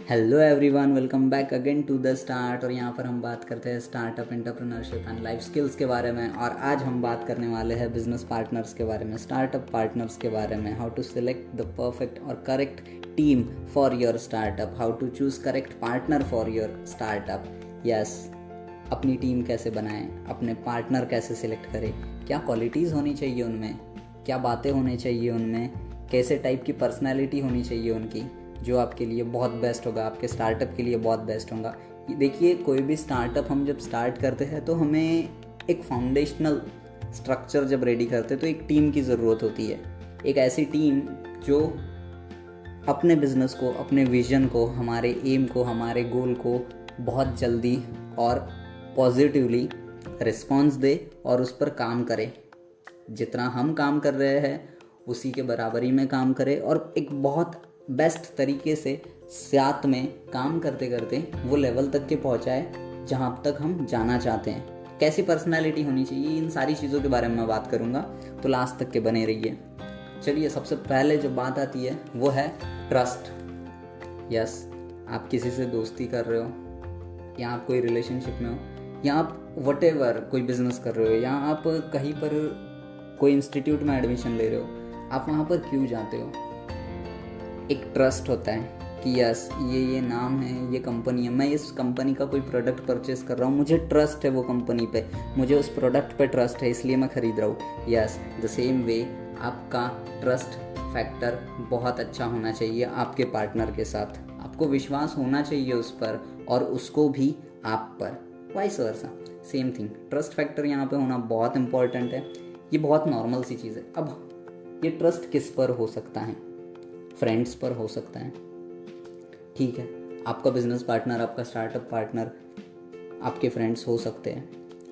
Hello everyone, welcome back again to the start. और यहाँ पर हम बात करते हैं startup, entrepreneurship and life skills के बारे में। और आज हम बात करने वाले हैं बिजनेस पार्टनर्स के बारे में, स्टार्टअप पार्टनर्स के बारे में, how to select the perfect और correct team for your startup, how to choose correct partner for your startup. Yes, अपनी टीम कैसे बनाएं, अपने पार्टनर कैसे सिलेक्ट करें, क्या क्वालिटीज़ होनी चाहिए उनमें, क्या बातें होनी चाहिए उनमें, कैसे टाइप की पर्सनैलिटी होनी चाहिए उनकी, जो आपके लिए बहुत बेस्ट होगा, आपके स्टार्टअप के लिए बहुत बेस्ट होगा। देखिए, कोई भी स्टार्टअप हम जब स्टार्ट करते हैं तो हमें एक फाउंडेशनल स्ट्रक्चर जब रेडी करते हैं तो एक टीम की ज़रूरत होती है। एक ऐसी टीम जो अपने बिजनेस को, अपने विजन को, हमारे एम को, हमारे गोल को बहुत जल्दी और पॉजिटिवली रिस्पॉन्स दे और उस पर काम करे। जितना हम काम कर रहे हैं उसी के बराबरी में काम करे और एक बहुत बेस्ट तरीके से साथ में काम करते करते वो लेवल तक के पहुंचाए जहां तक हम जाना चाहते हैं। कैसी पर्सनालिटी होनी चाहिए, इन सारी चीज़ों के बारे में मैं बात करूंगा, तो लास्ट तक के बने रहिए। चलिए, सबसे पहले जो बात आती है वो है ट्रस्ट। यस, आप किसी से दोस्ती कर रहे हो या आप कोई रिलेशनशिप में हो या आप व्हाटएवर कोई बिजनेस कर रहे हो या आप कहीं पर कोई इंस्टीट्यूट में एडमिशन ले रहे हो, आप वहाँ पर क्यों जाते हो? एक ट्रस्ट होता है कि यस, ये नाम है, ये कंपनी है, मैं इस कंपनी का कोई प्रोडक्ट परचेस कर रहा हूँ, मुझे ट्रस्ट है वो कंपनी पे, मुझे उस प्रोडक्ट पे ट्रस्ट है, इसलिए मैं ख़रीद रहा हूँ। यस, द सेम वे आपका ट्रस्ट फैक्टर बहुत अच्छा होना चाहिए आपके पार्टनर के साथ। आपको विश्वास होना चाहिए उस पर और उसको भी आप पर, vice versa same thing. Trust factor यहाँ पे होना बहुत इंपॉर्टेंट है। ये बहुत नॉर्मल सी चीज़ है। अब ये ट्रस्ट किस पर हो सकता है? फ्रेंड्स पर हो सकता है, ठीक है। आपका बिजनेस पार्टनर, आपका स्टार्टअप पार्टनर आपके फ्रेंड्स हो सकते हैं।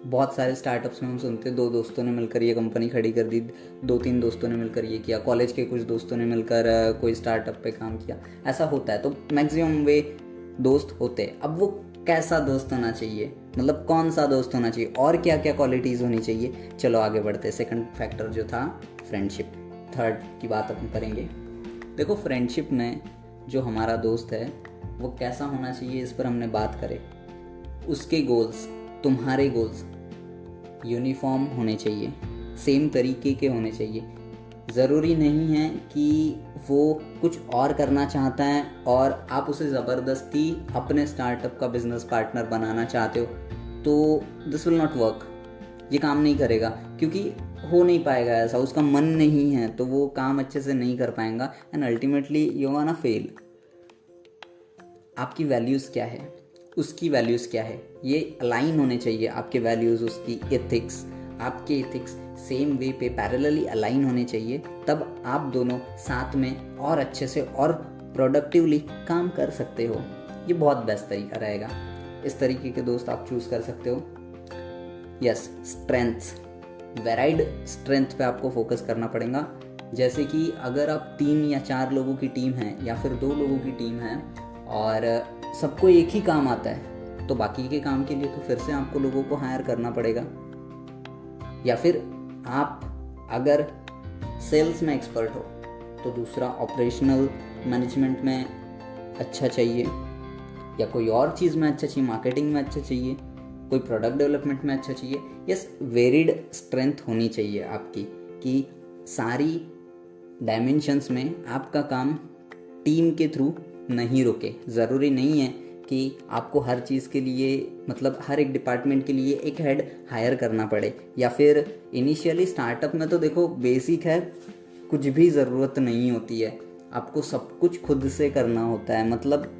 बहुत सारे स्टार्टअप्स में हम सुनते हैं 2 दोस्तों ने मिलकर ये कंपनी खड़ी कर दी, 2-3 दोस्तों ने मिलकर ये किया, कॉलेज के कुछ दोस्तों ने मिलकर कोई स्टार्टअप पे काम किया, ऐसा होता है। तो मैक्सिमम वे दोस्त होते हैं। अब वो कैसा दोस्त होना चाहिए, मतलब कौन सा दोस्त होना चाहिए और क्या क्या क्वालिटीज़ होनी चाहिए, चलो आगे बढ़ते हैं। सेकंड फैक्टर जो था फ्रेंडशिप, थर्ड की बात अपन करेंगे। देखो, फ्रेंडशिप में जो हमारा दोस्त है वो कैसा होना चाहिए, इस पर हमने बात करें। उसके गोल्स, तुम्हारे गोल्स यूनिफॉर्म होने चाहिए, सेम तरीके के होने चाहिए। ज़रूरी नहीं है कि वो कुछ और करना चाहता है और आप उसे ज़बरदस्ती अपने स्टार्टअप का बिजनेस पार्टनर बनाना चाहते हो, तो दिस विल नॉट वर्क। ये काम नहीं करेगा, क्योंकि हो नहीं पाएगा ऐसा, उसका मन नहीं है तो वो काम अच्छे से नहीं कर पाएगा and ultimately you gonna fail. आपकी वैल्यूज़ क्या है, उसकी वैल्यूज़ क्या है, ये अलाइन होने चाहिए। आपके वैल्यूज़, उसकी एथिक्स, आपके एथिक्स सेम वे पे पैरेलली अलाइन होने चाहिए। तब आप दोनों साथ में और अच्छे से और प्रोडक्टिवली काम कर सकते हो। ये बहुत बेस्ट तरीका रहेगा। इस तरीके के दोस्त आप चूज़ कर सकते हो। यस, स्ट्रेंथ्स, वेराइड स्ट्रेंथ पे आपको फोकस करना पड़ेगा। जैसे कि अगर आप 3 या 4 लोगों की टीम है या फिर 2 लोगों की टीम है और सबको एक ही काम आता है, तो बाकी के काम के लिए तो फिर से आपको लोगों को हायर करना पड़ेगा। या फिर आप अगर सेल्स में एक्सपर्ट हो तो दूसरा ऑपरेशनल मैनेजमेंट में अच्छा चाहिए या कोई और चीज़ में अच्छा चाहिए, मार्केटिंग में अच्छा चाहिए, कोई प्रोडक्ट डेवलपमेंट में अच्छा चाहिए। यस, वेरिड स्ट्रेंथ होनी चाहिए आपकी, कि सारी डायमेंशंस में आपका काम टीम के थ्रू नहीं रुके। ज़रूरी नहीं है कि आपको हर चीज़ के लिए, मतलब हर एक डिपार्टमेंट के लिए एक हेड हायर करना पड़े। या फिर इनिशियली स्टार्टअप में तो देखो बेसिक है, कुछ भी ज़रूरत नहीं होती है, आपको सब कुछ खुद से करना होता है। मतलब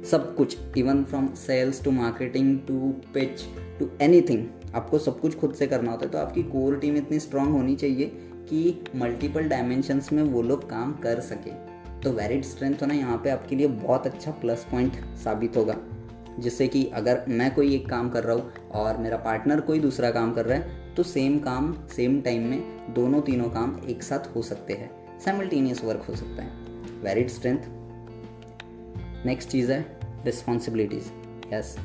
सब कुछ, even from sales to marketing to pitch to anything, आपको सब कुछ खुद से करना होता है। तो आपकी कोर टीम इतनी स्ट्रांग होनी चाहिए कि मल्टीपल डायमेंशंस में वो लोग काम कर सके। तो वैलिड स्ट्रेंथ होना यहाँ पे आपके लिए बहुत अच्छा प्लस पॉइंट साबित होगा, जिससे कि अगर मैं कोई एक काम कर रहा हूँ और मेरा पार्टनर कोई दूसरा काम कर रहा है, तो सेम काम सेम टाइम में दोनों तीनों काम एक साथ हो सकते हैं, साइमल्टेनियस वर्क हो सकता है। Valid strength. नेक्स्ट चीज़ है रिस्पॉन्सिबिलिटीज़। यस,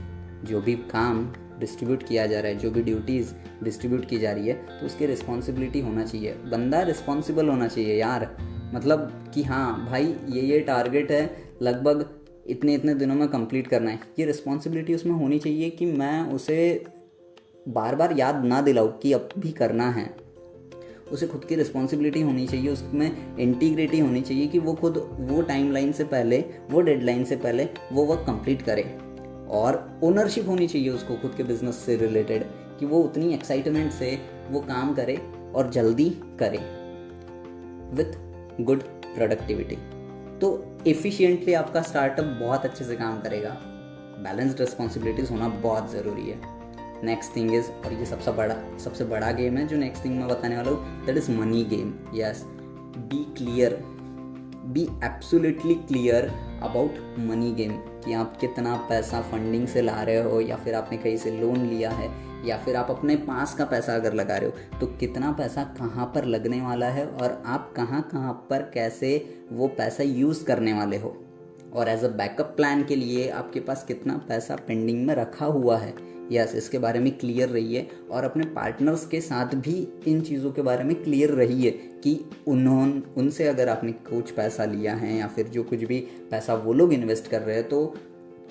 जो भी काम डिस्ट्रीब्यूट किया जा रहा है, जो भी ड्यूटीज़ डिस्ट्रीब्यूट की जा रही है, तो उसकी रिस्पॉन्सिबिलिटी होना चाहिए। बंदा रिस्पॉन्सिबल होना चाहिए यार, मतलब कि हाँ भाई, ये टारगेट है, लगभग इतने इतने दिनों में कंप्लीट करना है, ये रिस्पॉन्सिबिलिटी उसमें होनी चाहिए कि मैं उसे बार बार याद ना दिलाऊँ कि अब भी करना है। उसे खुद की रिस्पॉन्सिबिलिटी होनी चाहिए, उसमें इंटीग्रिटी होनी चाहिए कि वो खुद वो टाइमलाइन से पहले, वो डेडलाइन से पहले वो वर्क कंप्लीट करे। और ओनरशिप होनी चाहिए उसको खुद के बिजनेस से रिलेटेड, कि वो उतनी एक्साइटमेंट से वो काम करे और जल्दी करे विथ गुड प्रोडक्टिविटी। तो एफिशिएंटली आपका स्टार्टअप बहुत अच्छे से काम करेगा। बैलेंस्ड रिस्पॉन्सिबिलिटीज़ होना बहुत ज़रूरी है। नेक्स्ट थिंग इज़, और ये सबसे बड़ा गेम है जो नेक्स्ट थिंग मैं बताने वाला हूँ, that is money game. Yes, be clear, be absolutely clear about money game, कि आप कितना पैसा फंडिंग से ला रहे हो, या फिर आपने कहीं से लोन लिया है, या फिर आप अपने पास का पैसा अगर लगा रहे हो तो कितना पैसा कहाँ पर लगने वाला है, और आप कहाँ कहाँ पर कैसे वो पैसा यूज़ करने वाले हो, और एज अ बैकअप प्लान के लिए आपके पास कितना पैसा पेंडिंग में रखा हुआ है। यस, इसके बारे में क्लियर रहिए, और अपने पार्टनर्स के साथ भी इन चीज़ों के बारे में क्लियर रहिए कि उनसे अगर आपने कुछ पैसा लिया है, या फिर जो कुछ भी पैसा वो लोग इन्वेस्ट कर रहे हैं, तो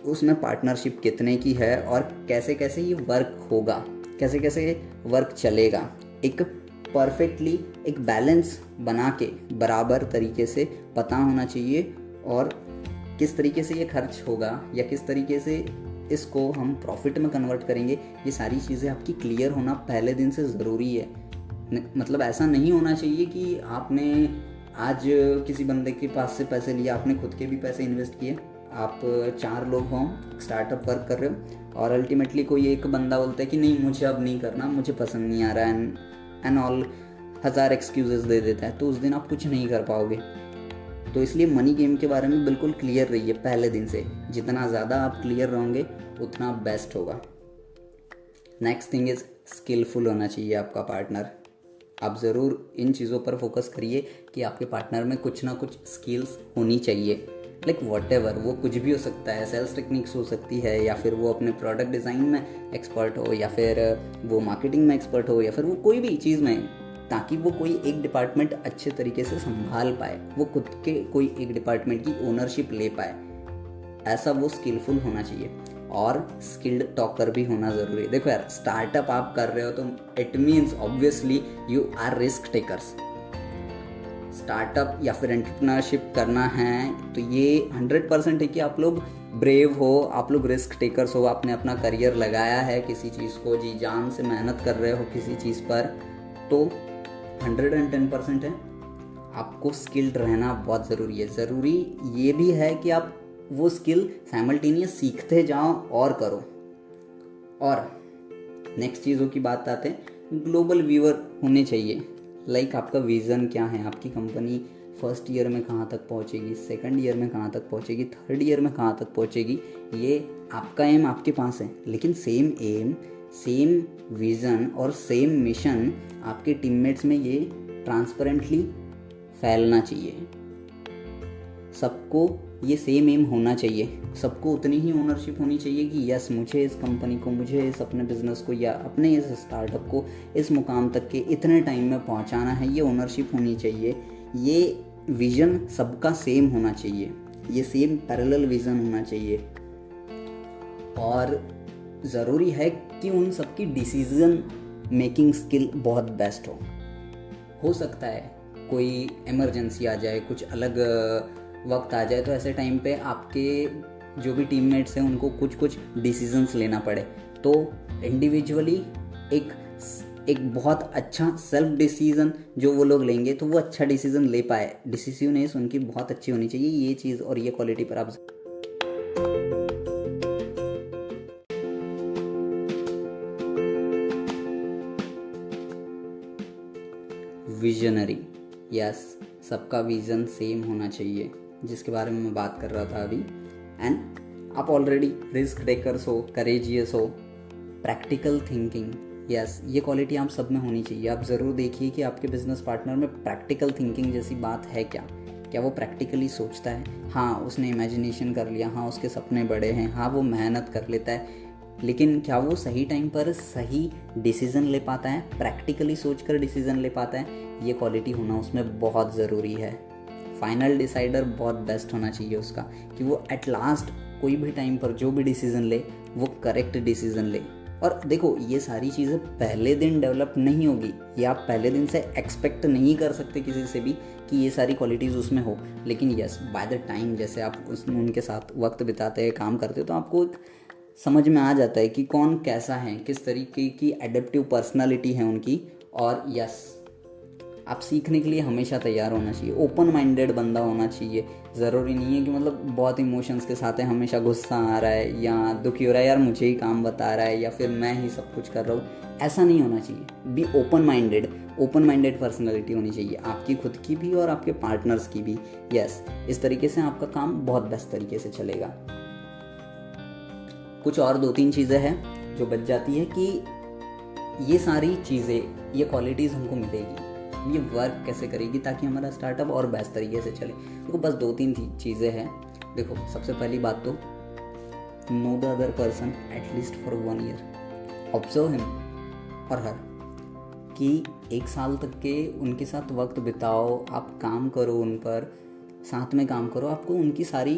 उसमें पार्टनरशिप कितने की है, और कैसे कैसे ये वर्क होगा, कैसे कैसे वर्क चलेगा। एक परफेक्टली एक बैलेंस बना के बराबर तरीके से पता होना चाहिए, और किस तरीके से ये खर्च होगा या किस तरीके से इसको हम प्रॉफिट में कन्वर्ट करेंगे, ये सारी चीज़ें आपकी क्लियर होना पहले दिन से ज़रूरी है। मतलब ऐसा नहीं होना चाहिए कि आपने आज किसी बंदे के पास से पैसे लिए, आपने खुद के भी पैसे इन्वेस्ट किए, आप 4 लोग हों, स्टार्टअप वर्क कर रहे हो, और अल्टीमेटली कोई एक बंदा बोलता है कि नहीं मुझे अब नहीं करना, मुझे पसंद नहीं आ रहा है, एंड ऑल 1000 एक्सक्यूजेस दे देता है, तो उस दिन आप कुछ नहीं कर पाओगे। तो इसलिए मनी गेम के बारे में बिल्कुल क्लियर रहिए पहले दिन से। जितना ज़्यादा आप क्लियर रहोगे उतना बेस्ट होगा। नेक्स्ट थिंग इज़, स्किलफुल होना चाहिए आपका पार्टनर। आप ज़रूर इन चीज़ों पर फोकस करिए कि आपके पार्टनर में कुछ ना कुछ स्किल्स होनी चाहिए। लाइक वॉटेवर, वो कुछ भी हो सकता है, सेल्स टेक्निक्स हो सकती है, या फिर वो अपने प्रोडक्ट डिज़ाइन में एक्सपर्ट हो, या फिर वो मार्केटिंग में एक्सपर्ट हो, या फिर वो कोई भी चीज़ में, ताकि वो कोई एक डिपार्टमेंट अच्छे तरीके से संभाल पाए, वो खुद के कोई एक डिपार्टमेंट की ओनरशिप ले पाए। ऐसा वो स्किलफुल होना चाहिए, और स्किल्ड टॉकर भी होना ज़रूरी है। देखो यार, स्टार्टअप आप कर रहे हो तो it means obviously you are risk takers. Startup या फिर एंटरप्रेन्योरशिप करना है तो ये 100% है कि आप लोग ब्रेव हो, आप लोग रिस्क टेकर्स हो, आपने अपना करियर लगाया है किसी चीज़ को, जी जान से मेहनत कर रहे हो किसी चीज़ पर, तो 110% है। आपको स्किल्ड रहना बहुत ज़रूरी है। ज़रूरी ये भी है कि आप वो स्किल साइमल्टेनियस सीखते जाओ और करो। और नेक्स्ट चीज़ों की बात आते हैं, ग्लोबल व्यूअर होने चाहिए। लाइक आपका विज़न क्या है, आपकी कंपनी फर्स्ट ईयर में कहाँ तक पहुँचेगी, सेकंड ईयर में कहाँ तक पहुँचेगी, थर्ड ईयर में कहाँ तक पहुँचेगी, ये आपका एम आपके पास है। लेकिन सेम एम, सेम विज़न और सेम मिशन आपके टीममेट्स में ये ट्रांसपेरेंटली फैलना चाहिए। सबको ये सेम एम होना चाहिए, सबको उतनी ही ओनरशिप होनी चाहिए कि यस, मुझे इस कंपनी को, मुझे इस अपने बिजनेस को या अपने इस स्टार्टअप को इस मुकाम तक के इतने टाइम में पहुंचाना है। ये ओनरशिप होनी चाहिए, ये विज़न सबका सेम होना चाहिए, ये सेम पैरेलल विज़न होना चाहिए। और ज़रूरी है कि उन सबकी डिसीजन मेकिंग स्किल बहुत बेस्ट हो सकता है कोई इमरजेंसी आ जाए, कुछ अलग वक्त आ जाए, तो ऐसे टाइम पे आपके जो भी टीममेट्स हैं उनको कुछ कुछ डिसीजंस लेना पड़े, तो इंडिविजुअली एक बहुत अच्छा सेल्फ डिसीजन जो वो लोग लेंगे तो वो अच्छा डिसीजन ले पाए। डिसीजनेस उनकी बहुत अच्छी होनी चाहिए। ये चीज़ और ये क्वालिटी पर आप विजनरी, यस, सबका विज़न सेम होना चाहिए, जिसके बारे में मैं बात कर रहा था अभी। एंड आप ऑलरेडी रिस्क टेकर्स हो, करेजियस हो, प्रैक्टिकल थिंकिंग, यस, ये क्वालिटी आप सब में होनी चाहिए। आप ज़रूर देखिए कि आपके बिजनेस पार्टनर में प्रैक्टिकल थिंकिंग जैसी बात है क्या वो प्रैक्टिकली सोचता है, हाँ उसने इमेजिनेशन कर लिया, हाँ उसके सपने बड़े हैं, हाँ वो मेहनत कर लेता है, लेकिन क्या वो सही टाइम पर सही डिसीज़न ले पाता है, प्रैक्टिकली सोचकर डिसीज़न ले पाता है। ये क्वालिटी होना उसमें बहुत ज़रूरी है। फाइनल डिसाइडर बहुत बेस्ट होना चाहिए उसका, कि वो एट लास्ट कोई भी टाइम पर जो भी डिसीज़न ले वो करेक्ट डिसीज़न ले। और देखो ये सारी चीज़ें पहले दिन डेवलप नहीं होगी, ये आप पहले दिन से एक्सपेक्ट नहीं कर सकते किसी से भी कि ये सारी क्वालिटीज़ उसमें हो, लेकिन यस बाय द टाइम जैसे आप उनके साथ वक्त बिताते हैं, काम करते हो, तो आपको एक समझ में आ जाता है कि कौन कैसा है, किस तरीके की एडेप्टिव पर्सनालिटी है उनकी। और यस आप सीखने के लिए हमेशा तैयार होना चाहिए, ओपन माइंडेड बंदा होना चाहिए। ज़रूरी नहीं है कि मतलब बहुत इमोशंस के साथ है, हमेशा गुस्सा आ रहा है या दुखी हो रहा है, यार मुझे ही काम बता रहा है या फिर मैं ही सब कुछ कर रहा हूँ, ऐसा नहीं होना चाहिए। बी ओपन माइंडेड पर्सनैलिटी होनी चाहिए आपकी खुद की भी और आपके पार्टनर्स की भी। यस इस तरीके से आपका काम बहुत बेस्ट तरीके से चलेगा। कुछ और 2-3 चीज़ें हैं जो बच जाती है कि ये सारी चीज़ें, ये क्वालिटीज़ हमको मिलेगी, ये वर्क कैसे करेगी ताकि हमारा स्टार्टअप और बेस्ट तरीके से चले। देखो बस 2-3 चीज़ें हैं। देखो सबसे पहली बात तो know the other person at least for 1 year, observe him और हर, कि 1 साल तक के उनके साथ वक्त बिताओ, आप काम करो उन पर, साथ में काम करो, आपको उनकी सारी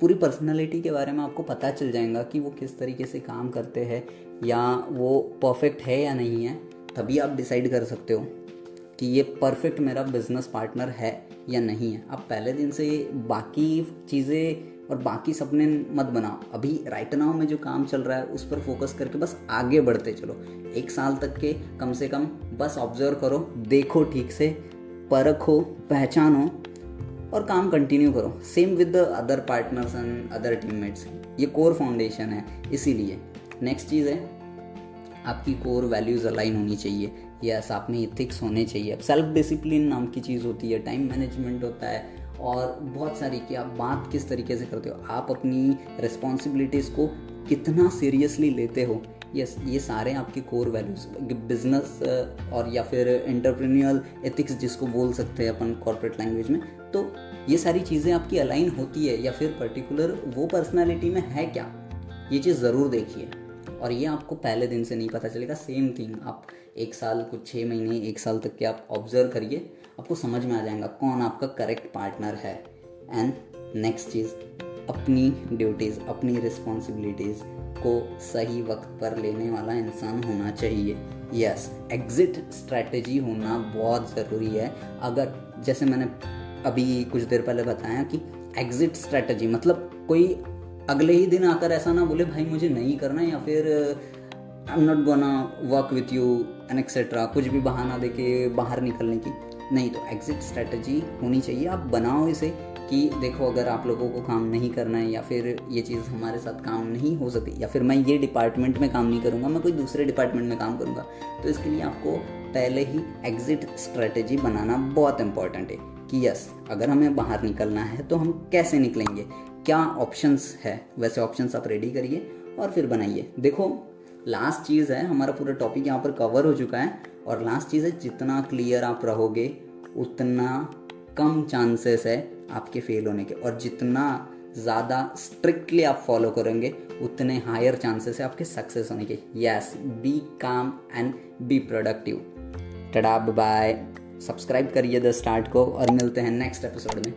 पूरी पर्सनालिटी के बारे में आपको पता चल जाएगा कि वो किस तरीके से काम करते हैं या वो परफेक्ट है या नहीं है। तभी आप डिसाइड कर सकते हो कि ये परफेक्ट मेरा बिजनेस पार्टनर है या नहीं है। आप पहले दिन से बाकी चीज़ें और बाकी सपने मत बनाओ, अभी राइट नाउ में जो काम चल रहा है उस पर फोकस करके बस आगे बढ़ते चलो। 1 साल तक के कम से कम बस ऑब्जर्व करो, देखो, ठीक से परखो, पहचानो और काम कंटिन्यू करो। Same with the other partners and other teammates, ये कोर फाउंडेशन है। इसीलिए नेक्स्ट चीज़ है आपकी कोर वैल्यूज़ अलाइन होनी चाहिए। यस आप में इथिक्स होने चाहिए। सेल्फ डिसिप्लिन नाम की चीज़ होती है, टाइम मैनेजमेंट होता है और बहुत सारी, कि आप बात किस तरीके से करते हो, आप अपनी रिस्पॉन्सिबिलिटीज़ को कितना सीरियसली लेते हो। यस ये सारे आपके कोर वैल्यूज़, बिजनेस और या फिर एंटरप्रेन्योरल एथिक्स जिसको बोल सकते हैं अपन कॉर्पोरेट लैंग्वेज में, तो ये सारी चीज़ें आपकी अलाइन होती है या फिर पर्टिकुलर वो पर्सनालिटी में है क्या, ये चीज़ ज़रूर देखिए। और ये आपको पहले दिन से नहीं पता चलेगा। सेम थिंग आप 1 साल, कुछ 6 महीने, 1 साल तक के आप ऑब्जर्व करिए, आपको समझ में आ जाएगा कौन आपका करेक्ट पार्टनर है। एंड नेक्स्ट चीज़, अपनी ड्यूटीज़, अपनी रिस्पॉन्सिबिलिटीज़ को सही वक्त पर लेने वाला इंसान होना चाहिए। यस एग्ज़िट स्ट्रैटेजी होना बहुत ज़रूरी है। अगर जैसे मैंने अभी कुछ देर पहले बताया कि एग्ज़िट स्ट्रैटेजी मतलब कोई अगले ही दिन आकर ऐसा ना बोले भाई मुझे नहीं करना या फिर I am not gonna work with you and etcetera, कुछ भी बहाना देके बाहर निकलने की नहीं। तो एग्जिट स्ट्रैटेजी होनी चाहिए। आप बनाओ इसे कि देखो अगर आप लोगों को काम नहीं करना है या फिर ये चीज़ हमारे साथ काम नहीं हो सकती या फिर मैं ये डिपार्टमेंट में काम नहीं करूँगा, मैं कोई दूसरे डिपार्टमेंट में काम करूँगा, तो इसके लिए आपको पहले ही एग्जिट स्ट्रैटेजी बनाना बहुत इंपॉर्टेंट है कि यस अगर हमें बाहर निकलना है तो हम कैसे निकलेंगे, क्या ऑप्शंस है। वैसे ऑप्शंस आप रेडी करिए और फिर बनाइए। देखो लास्ट चीज़ है, हमारा पूरा टॉपिक यहाँ पर कवर हो चुका है और लास्ट चीज़ है, जितना क्लियर आप रहोगे उतना कम चांसेस है आपके फेल होने के, और जितना ज़्यादा स्ट्रिक्टली आप फॉलो करेंगे उतने हायर चांसेस है आपके सक्सेस होने के। Yes be calm and be productive. Tada bye, subscribe करिए द स्टार्ट को और मिलते हैं नेक्स्ट एपिसोड में।